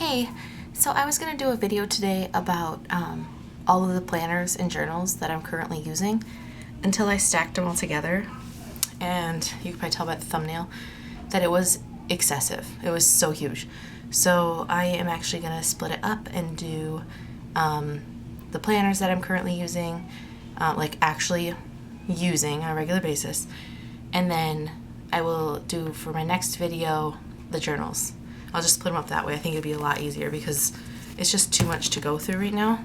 Hey, so I was going to do a video today about all of the planners and journals that I'm currently using until I stacked them all together, and you can probably tell by the thumbnail that it was excessive. It was so huge. So I am actually going to split it up and do the planners that I'm currently using, like actually using on a regular basis, and then I will do for my next video the journals. I'll just split them up that way. I think it'd be a lot easier because it's just too much to go through right now.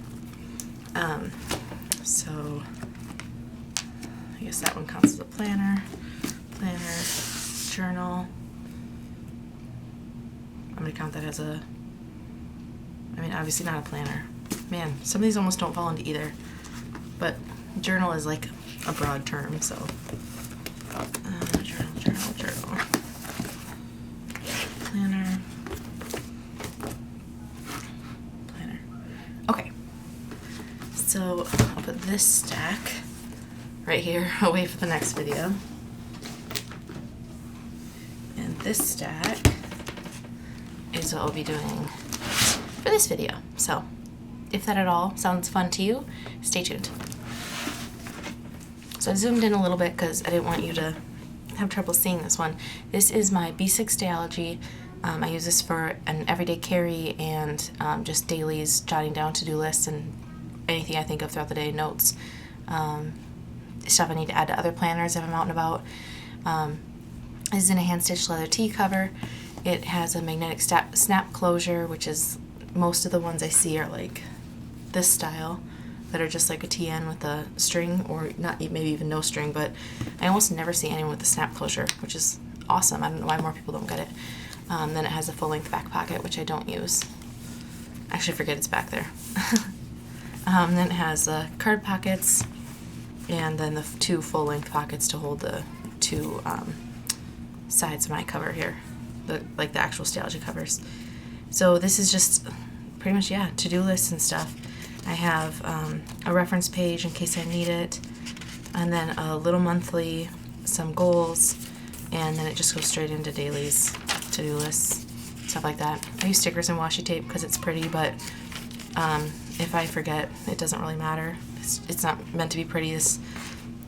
So I guess that one counts as a planner, journal. I'm gonna count that as a, I mean, obviously not a planner. Man, some of these almost don't fall into either, but journal is like a broad term, so. Journal. Planner. Okay, so I'll put this stack right here away for the next video. And this stack is what I'll be doing for this video. So if that at all sounds fun to you, stay tuned. So I zoomed in a little bit because I didn't want you to have trouble seeing this one. This is my B6 Ology. I use this for an everyday carry and just dailies, jotting down to-do lists and anything I think of throughout the day, notes, stuff I need to add to other planners if I'm out and about. This is in a hand-stitched leather T cover. It has a magnetic snap closure, which is, most of the ones I see are like this style, that are just like a TN with a string, or not, maybe even no string, but I almost never see anyone with a snap closure, which is awesome. I don't know why more people don't get it. Then it has a full-length back pocket, which I don't use. Actually, forget it's back there. Then it has card pockets, and then the two full-length pockets to hold the two sides of my cover here, like the actual Ology covers. So this is just pretty much, yeah, to-do lists and stuff. I have a reference page in case I need it, and then a little monthly, some goals, and then it just goes straight into dailies, to-do lists, stuff like that. I use stickers and washi tape because it's pretty, but if I forget, it doesn't really matter. It's not meant to be pretty. I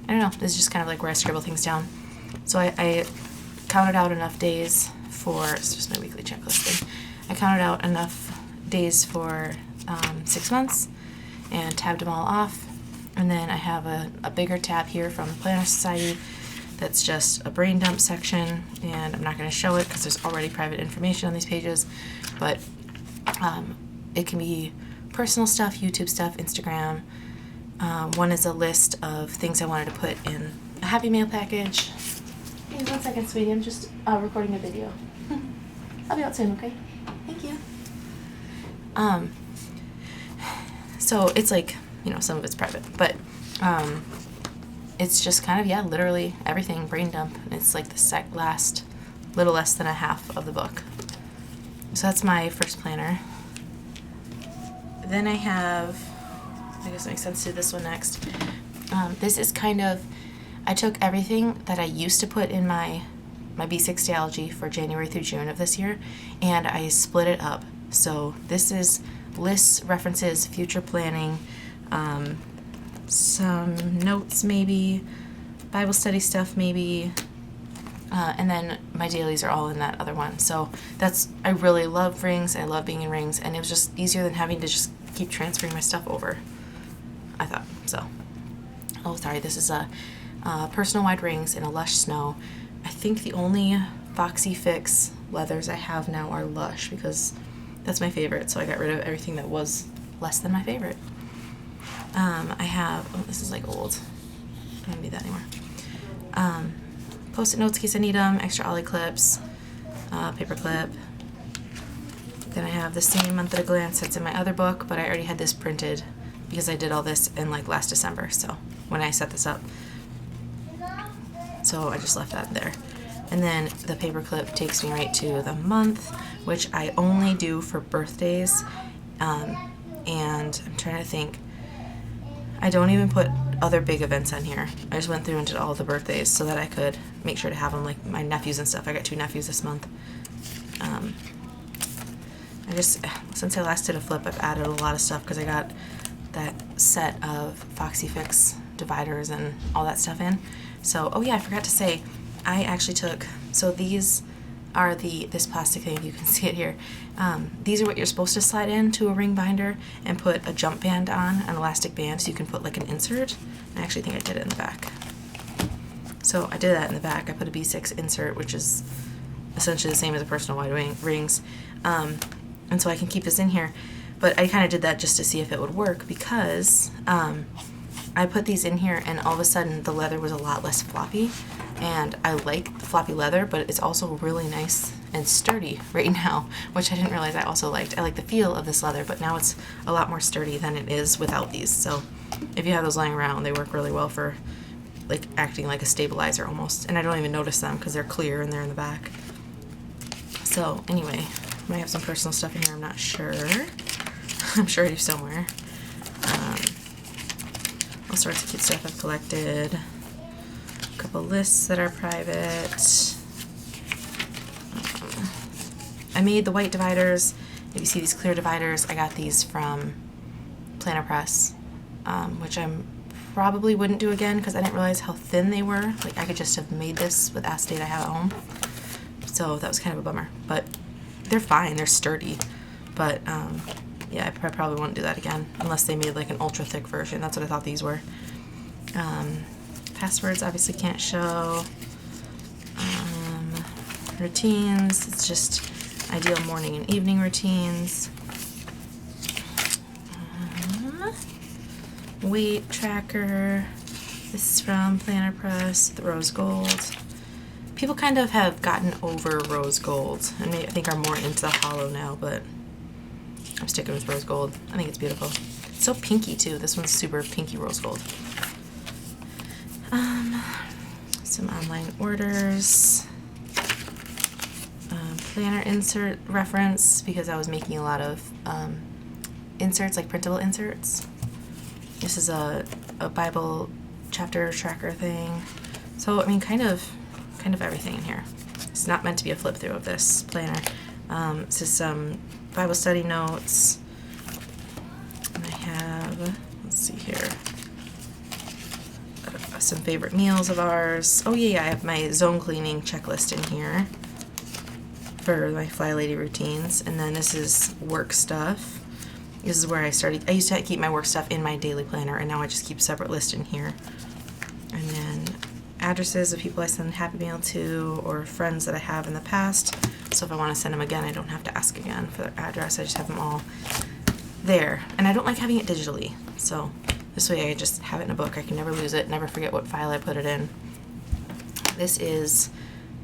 don't know, this is just kind of like where I scribble things down. So I counted out enough days for, it's just my weekly checklist thing. I counted out enough days for 6 months and tabbed them all off. And then I have a bigger tab here from the Planner Society that's just a brain dump section, and I'm not going to show it because there's already private information on these pages, but it can be personal stuff, YouTube stuff, Instagram. One is a list of things I wanted to put in a Happy Mail package. Hey, 1 second, sweetie, I'm just recording a video. I'll be out soon, okay? Thank you. So it's like, you know, some of it's private, but it's just kind of, yeah, literally everything, brain dump. It's like the last little less than a half of the book. So that's my first planner. Then I have, I guess it makes sense to do this one next. This is kind of, I took everything that I used to put in my B6 Ology for January through June of this year, and I split it up. So this is lists, references, future planning, some notes maybe, Bible study stuff maybe, and then my dailies are all in that other one. So I really love rings, I love being in rings, and it was just easier than having to just keep transferring my stuff over, I thought. So, oh sorry, this is a personal wide rings in a Lush Snow. I think the only Foxy Fix leathers I have now are Lush because that's my favorite, so I got rid of everything that was less than my favorite. I have, oh, this is like old. I don't need that anymore. Post-it notes in case I need them, extra ollie clips, paper clip. Then I have the same Month at a Glance that's in my other book, but I already had this printed because I did all this in like last December, so when I set this up. So I just left that there. And then the paper clip takes me right to the month, which I only do for birthdays. And I'm trying to think, I don't even put other big events on here. I just went through and did all the birthdays so that I could make sure to have them, like my nephews and stuff. I got 2 nephews this month. I just, since I last did a flip, I've added a lot of stuff because I got that set of Foxy Fix dividers and all that stuff in. So, oh yeah, I forgot to say, I actually took, so these are this plastic thing, you can see it here. These are what you're supposed to slide into a ring binder and put a jump band on, an elastic band, so you can put like an insert. I actually think I did it in the back. So I did that in the back. I put a B6 insert, which is essentially the same as a personal wide rings. And so I can keep this in here. But I kind of did that just to see if it would work, because I put these in here and all of a sudden the leather was a lot less floppy. And I like the floppy leather, but it's also really nice and sturdy right now, which I didn't realize I also liked. I like the feel of this leather, but now it's a lot more sturdy than it is without these. So if you have those lying around, they work really well for like acting like a stabilizer almost. And I don't even notice them because they're clear and they're in the back. So anyway, I might have some personal stuff in here, I'm not sure. I'm sure I do somewhere. All sorts of cute stuff I've collected. A couple lists that are private. I made the white dividers. If you see these clear dividers, I got these from Planner Press, which I probably wouldn't do again because I didn't realize how thin they were. Like, I could just have made this with acetate I have at home. So that was kind of a bummer. But they're fine, they're sturdy. But yeah, I probably won't do that again unless they made like an ultra thick version. That's what I thought these were. Passwords obviously can't show. Routines, it's just ideal morning and evening routines. Weight tracker. This is from Planner Press, the rose gold. People kind of have gotten over rose gold and I think are more into the hollow now, but I'm sticking with rose gold. I think it's beautiful. It's so pinky too. This one's super pinky rose gold. Some online orders. Planner insert reference because I was making a lot of inserts, like printable inserts. This is a Bible chapter tracker thing. So I mean, kind of everything in here. It's not meant to be a flip through of this planner. This is some Bible study notes. And I have, let's see here, some favorite meals of ours. Oh yeah, I have my zone cleaning checklist in here for my Fly Lady routines. And then this is work stuff. This is where I started. I used to keep my work stuff in my daily planner, and now I just keep a separate list in here. And then addresses of people I send Happy Mail to, or friends that I have in the past. So if I want to send them again, I don't have to ask again for their address. I just have them all there. And I don't like having it digitally. So this way I just have it in a book. I can never lose it, never forget what file I put it in. This is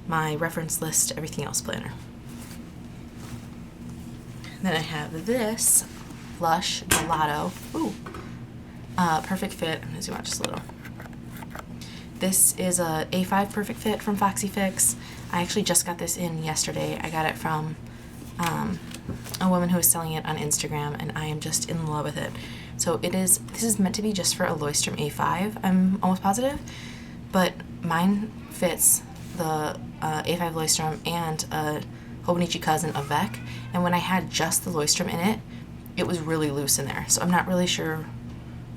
my reference list, everything else planner. Then I have this Lush Gelato. Ooh. Perfect Fit. I'm going to zoom out just a little. This is a A5 Perfect Fit from Foxy Fix. I actually just got this in yesterday. I got it from a woman who was selling it on Instagram, and I am just in love with it. So this is meant to be just for a Leuchtturm A5, I'm almost positive, but mine fits the A5 Leuchtturm and a Hobonichi Cousin Avec, and when I had just the Leuchtturm in it, it was really loose in there. So I'm not really sure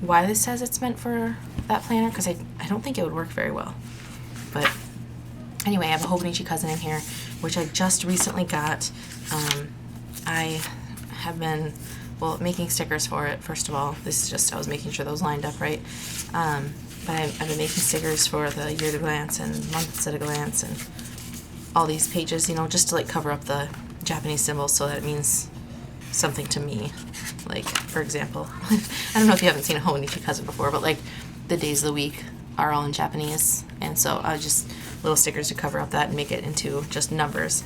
why this says it's meant for that planner, because I don't think it would work very well. But anyway, I have a Hobonichi Cousin in here, which I just recently got. I have been, well, making stickers for it, first of all. This is just, I was making sure those lined up right. But I've been making stickers for the year at a glance and months at a glance and all these pages, you know, just to like cover up the Japanese symbols so that it means something to me. Like, for example, I don't know if you haven't seen a Hobonichi Cousin before, but like the days of the week are all in Japanese, and so I just little stickers to cover up that and make it into just numbers.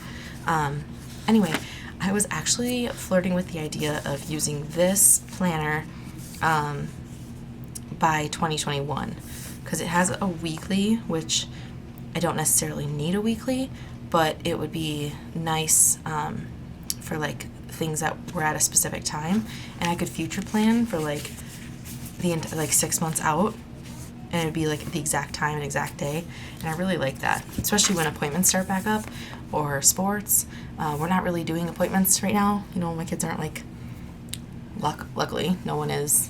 Anyway, I was actually flirting with the idea of using this planner by 2021 because it has a weekly, which I don't necessarily need a weekly, but it would be nice for like things that were at a specific time, and I could future plan for like 6 months out and it'd be like the exact time and exact day, and I really like that, especially when appointments start back up or sports. We're not really doing appointments right now. You know, my kids aren't like, luckily no one is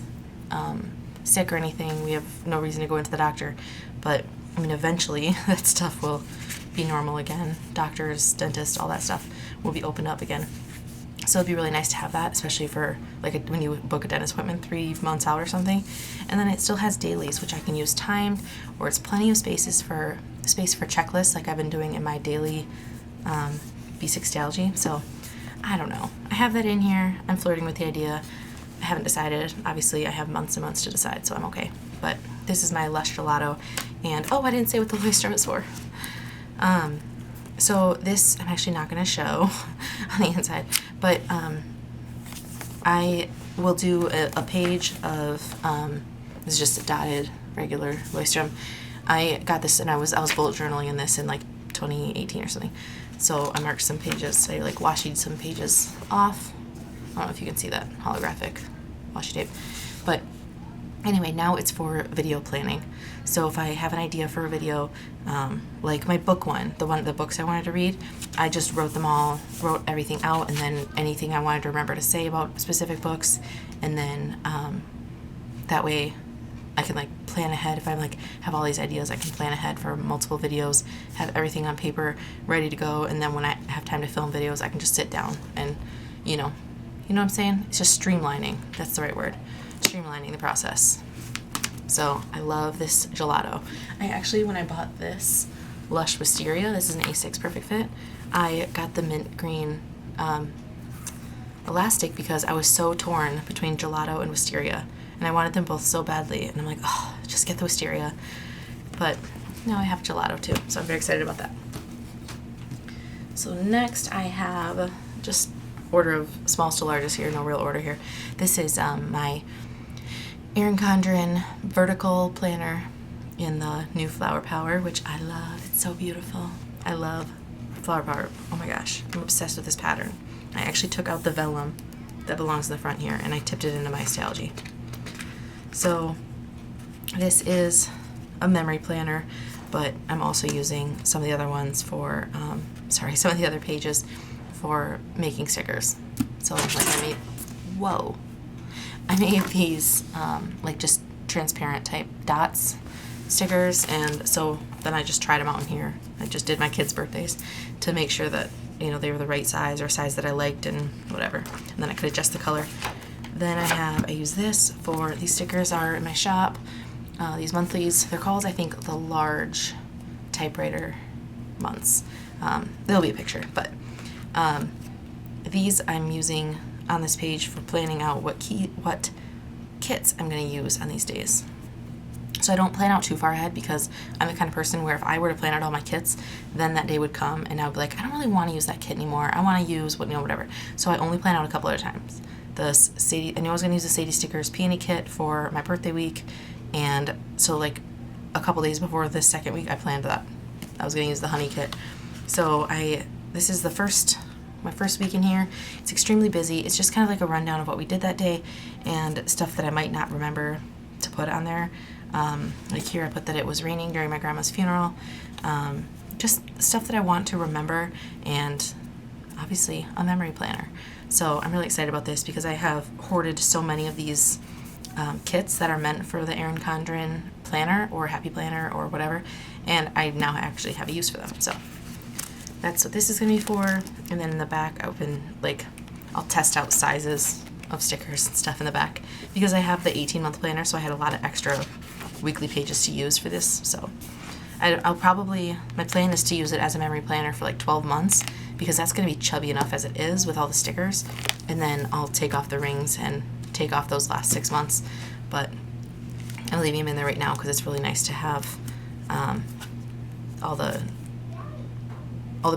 sick or anything. We have no reason to go into the doctor, but I mean eventually that stuff will be normal again. Doctors, dentists, all that stuff will be opened up again. So it'd be really nice to have that, especially for like when you book a dentist appointment 3 months out or something. And then it still has dailies, which I can use timed, or it's plenty of space for checklists, like I've been doing in my daily B6 Stalogy. So I don't know. I have that in here. I'm flirting with the idea. I haven't decided. Obviously, I have months and months to decide, so I'm okay. But this is my Lush Gelato, and oh, I didn't say what the Leuchtturm is for. So this I'm actually not going to show on the inside, but I will do a page of this is just a dotted regular Leuchtturm. I got this and I was bullet journaling in this in like 2018 or something. So I marked some pages. I like washi some pages off. I don't know if you can see that holographic washi tape, but anyway, now it's for video planning. So if I have an idea for a video, like my book one, the books I wanted to read, I just wrote everything out, and then anything I wanted to remember to say about specific books, and then that way I can like plan ahead. If I like have all these ideas, I can plan ahead for multiple videos, have everything on paper ready to go, and then when I have time to film videos, I can just sit down and you know what I'm saying? It's just streamlining. That's the right word. Streamlining the process. So I love this gelato. I actually, when I bought this Lush Wisteria, this is an A6 Perfect Fit, I got the mint green elastic because I was so torn between gelato and wisteria, and I wanted them both so badly, and I'm like, oh, just get the wisteria. But now I have gelato too, so I'm very excited about that. So next I have just order of smallest to largest here, no real order here. This is my Erin Condren vertical planner in the new Flower Power, which I love. It's so beautiful. I love Flower Power. Oh my gosh, I'm obsessed with this pattern. I actually took out the vellum that belongs in the front here, and I tipped it into my Stalogy. So this is a memory planner, but I'm also using some of the other ones for, some of the other pages for making stickers. So like I made these like just transparent type dots stickers, and so then I just tried them out in here. I just did my kids' birthdays to make sure that they were the right size or size that I liked and whatever, and then I could adjust the color. Then I use this for, these stickers are in my shop, these monthlies. They're called, I think, the large typewriter months. There'll be a picture, but these I'm using on this page for planning out what kits I'm going to use on these days. So I don't plan out too far ahead, because I'm the kind of person where if I were to plan out all my kits, then that day would come and I would be like, I don't really want to use that kit anymore. I want to use whatever. So I only plan out a couple at a time. I knew I was going to use the Sadie Stickers Peony kit for my birthday week, and so like a couple days before this second week I planned that I was going to use the honey kit. So this is my first week in here. It's extremely busy. It's just kind of like a rundown of what we did that day and stuff that I might not remember to put on there. Like here I put that it was raining during my grandma's funeral. Just stuff that I want to remember, and obviously a memory planner. So I'm really excited about this because I have hoarded so many of these kits that are meant for the Erin Condren planner or Happy Planner or whatever, and I now actually have a use for them. So that's what this is going to be for. And then in the back I'll test out sizes of stickers and stuff in the back, because I have the 18-month planner, so I had a lot of extra weekly pages to use for this. So my plan is to use it as a memory planner for like 12 months, because that's going to be chubby enough as it is with all the stickers, and then I'll take off the rings and take off those last 6 months. But I'm leaving them in there right now because it's really nice to have all the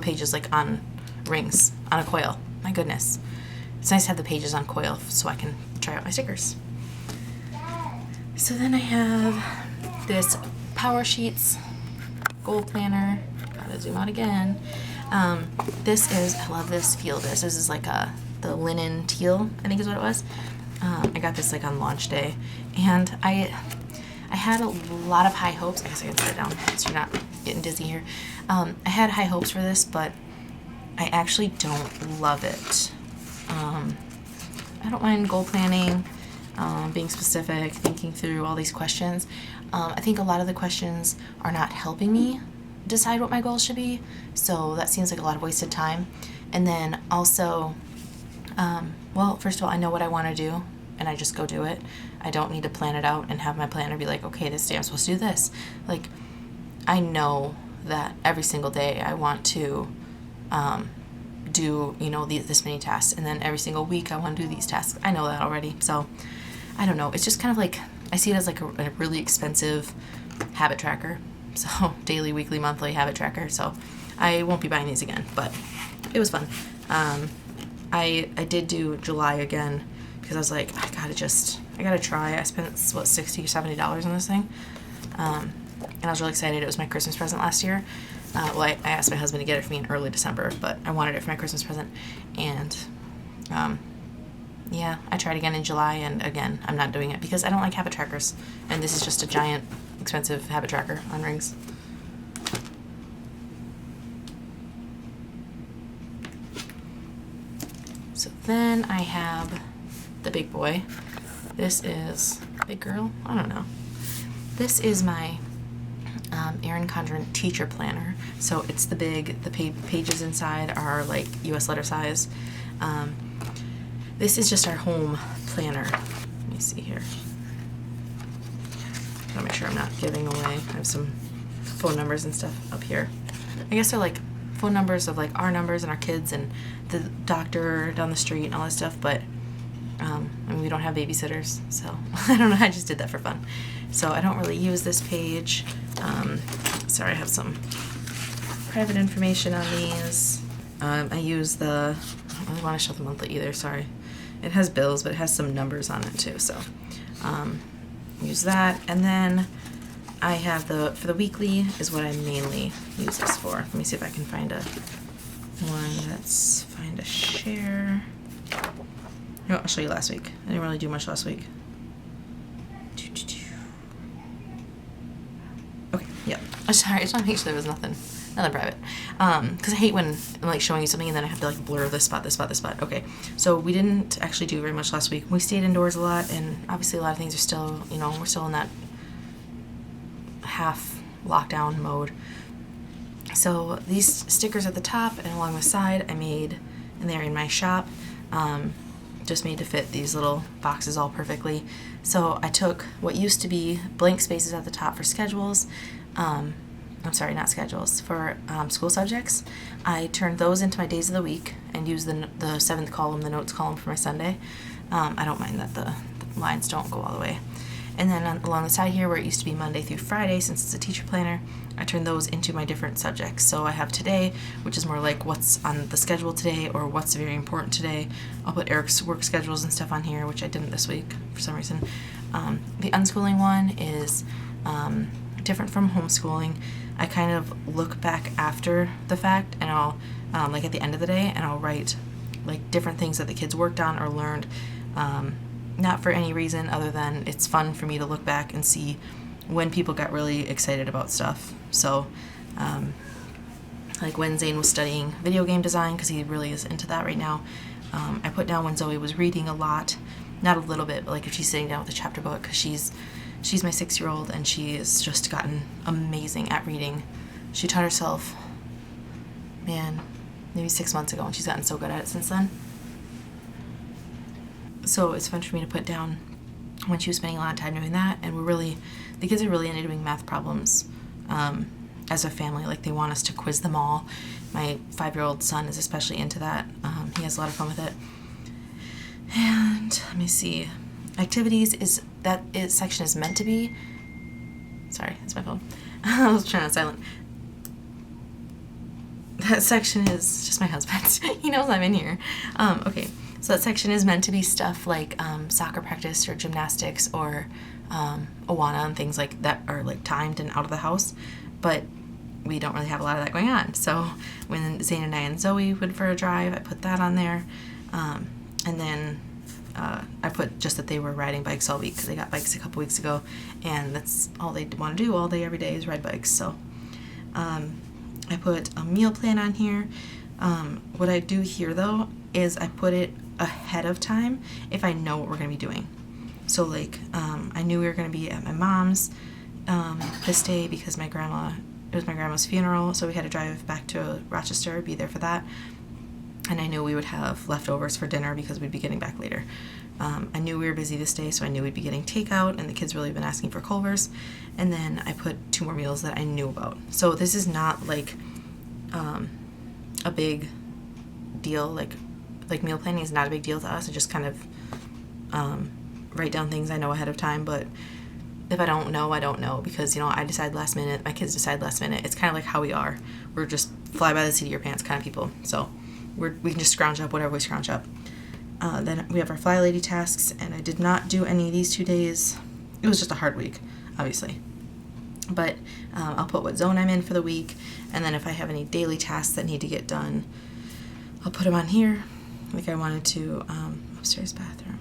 pages like on rings on a coil. My goodness, it's nice to have the pages on coil so I can try out my stickers. So then I have this Power Sheets gold planner. Gotta zoom out again. I love this. Feel this. This is like the linen teal, I think is what it was. I got this like on launch day, and I I had a lot of high hopes. I guess I can sit down so you're not getting dizzy here. I had high hopes for this, but I actually don't love it. I don't mind goal planning, being specific, thinking through all these questions. I think a lot of the questions are not helping me decide what my goals should be, so that seems like a lot of wasted time. And then also, well, first of all, I know what I want to do, and I just go do it. I don't need to plan it out and have my planner be like, okay, this day I'm supposed to do this. Like, I know that every single day I want to do, you know, this many tasks, and then every single week I want to do these tasks. I know that already, so I don't know. It's just kind of like, I see it as like a really expensive habit tracker. So daily, weekly, monthly habit tracker. So I won't be buying these again, but it was fun. I did do July again because I was like, I gotta try. I spent, what, $60 or $70 on this thing. And I was really excited. It was my Christmas present last year. Well, I asked my husband to get it for me in early December, but I wanted it for my Christmas present. And yeah, I tried again in July, and again, I'm not doing it because I don't like habit trackers. And this is just a giant, expensive habit tracker on rings. So then I have the big boy. This is big girl. I don't know. This is my Erin Condren teacher planner. So it's the pages inside are like US letter size. This is just our home planner. Let me see here. Gotta make sure I'm not giving away. I have some phone numbers and stuff up here. I guess they're like phone numbers of like our numbers and our kids and the doctor down the street and all that stuff, but I mean, we don't have babysitters, so I don't know, I just did that for fun. So I don't really use this page. Sorry, I have some private information on these. I use I don't want to show the monthly either, sorry. It has bills, but it has some numbers on it too, so use that. And then I have for the weekly is what I mainly use this for. Let me see if I can find find a share. No, I'll show you last week. I didn't really do much last week. Okay, yep. I'm sorry, I just want to make sure there was nothing private. Because I hate when I'm like showing you something and then I have to like blur this spot. Okay, so we didn't actually do very much last week. We stayed indoors a lot, and obviously a lot of things are still, you know, we're still in that half lockdown mode. So these stickers at the top and along the side I made, and they're in my shop. Just made to fit these little boxes all perfectly. So I took what used to be blank spaces at the top for schedules, I'm sorry, not schedules, for school subjects. I turned those into my days of the week and used the seventh column, the notes column, for my Sunday. I don't mind that the lines don't go all the way. And then along the side here, where it used to be Monday through Friday, since it's a teacher planner, I turned those into my different subjects. So I have today, which is more like what's on the schedule today or what's very important today. I'll put Eric's work schedules and stuff on here, which I didn't this week for some reason. The unschooling one is different from homeschooling. I kind of look back after the fact, and I'll, like at the end of the day, and I'll write like different things that the kids worked on or learned. Not for any reason other than it's fun for me to look back and see when people got really excited about stuff. So, like when Zane was studying video game design, because he really is into that right now, I put down when Zoe was reading a lot, not a little bit, but like if she's sitting down with a chapter book, because she's my 6-year-old and she has just gotten amazing at reading. She taught herself, man, maybe 6 months ago, and she's gotten so good at it since then. So it's fun for me to put down when she was spending a lot of time doing that, and the kids are really into doing math problems as a family. Like they want us to quiz them all. My 5-year-old son is especially into that. He has a lot of fun with it. And let me see, activities section is meant to be, sorry, it's my phone. I was trying on silent. That section is just my husband. He knows I'm in here. Okay. So that section is meant to be stuff like soccer practice or gymnastics or Awana and things like that are like timed and out of the house, but we don't really have a lot of that going on. So when Zane and I and Zoe went for a drive, I put that on there. And then I put just that they were riding bikes all week because they got bikes a couple weeks ago, and that's all they want to do all day every day is ride bikes. So I put a meal plan on here. What I do here though is I put it ahead of time if I know what we're going to be doing. So like I knew we were going to be at my mom's this day because it was my grandma's funeral, so we had to drive back to Rochester, be there for that. And I knew we would have leftovers for dinner because we'd be getting back later. I knew we were busy this day, so I knew we'd be getting takeout, and the kids really been asking for Culver's. And then I put 2 more meals that I knew about. So this is not like a big deal. Like meal planning is not a big deal to us. I just kind of write down things I know ahead of time. But if I don't know, I don't know, because, you know, I decide last minute, my kids decide last minute. It's kind of like how we are. We're just fly by the seat of your pants kind of people. So we can just scrounge up whatever we scrounge up. Then we have our Fly Lady tasks, and I did not do any of these 2 days. It was just a hard week, obviously. But I'll put what zone I'm in for the week, and then if I have any daily tasks that need to get done, I'll put them on here. Like I wanted to, upstairs bathroom.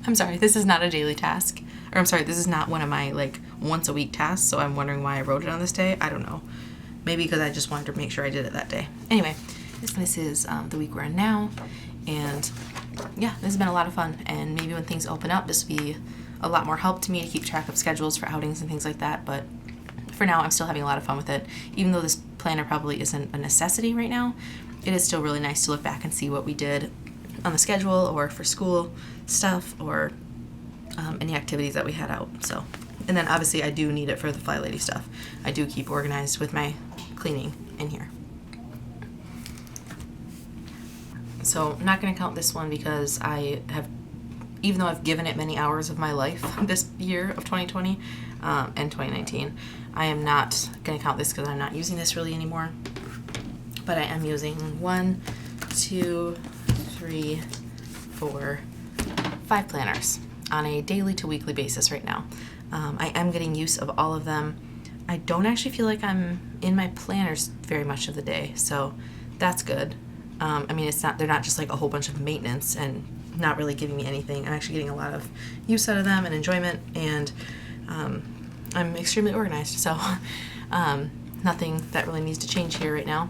I'm sorry, this is not a daily task. Or I'm sorry, this is not one of my like once a week tasks, so I'm wondering why I wrote it on this day. I don't know. Maybe because I just wanted to make sure I did it that day. Anyway, this is the week we're in now, and yeah, this has been a lot of fun, and maybe when things open up, this will be a lot more help to me to keep track of schedules for outings and things like that, but for now, I'm still having a lot of fun with it. Even though this planner probably isn't a necessity right now, it is still really nice to look back and see what we did on the schedule or for school stuff or any activities that we had out. So, and then obviously I do need it for the Fly Lady stuff. I do keep organized with my cleaning in here. So I'm not going to count this one because I have, even though I've given it many hours of my life this year of 2020 and 2019, I am not going to count this because I'm not using this really anymore. But I am using 1, 2, 3, 4, 5 planners on a daily to weekly basis right now. I am getting use of all of them. I don't actually feel like I'm in my planners very much of the day, so that's good. I mean, they're not just like a whole bunch of maintenance and not really giving me anything. I'm actually getting a lot of use out of them and enjoyment, and I'm extremely organized, so nothing that really needs to change here right now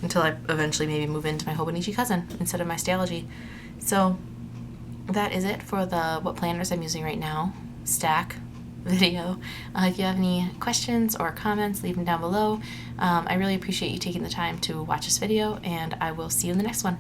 until I eventually maybe move into my Hobonichi cousin instead of my Stayology. So that is it for the what planners I'm using right now stack video. If you have any questions or comments, leave them down below. I really appreciate you taking the time to watch this video, and I will see you in the next one.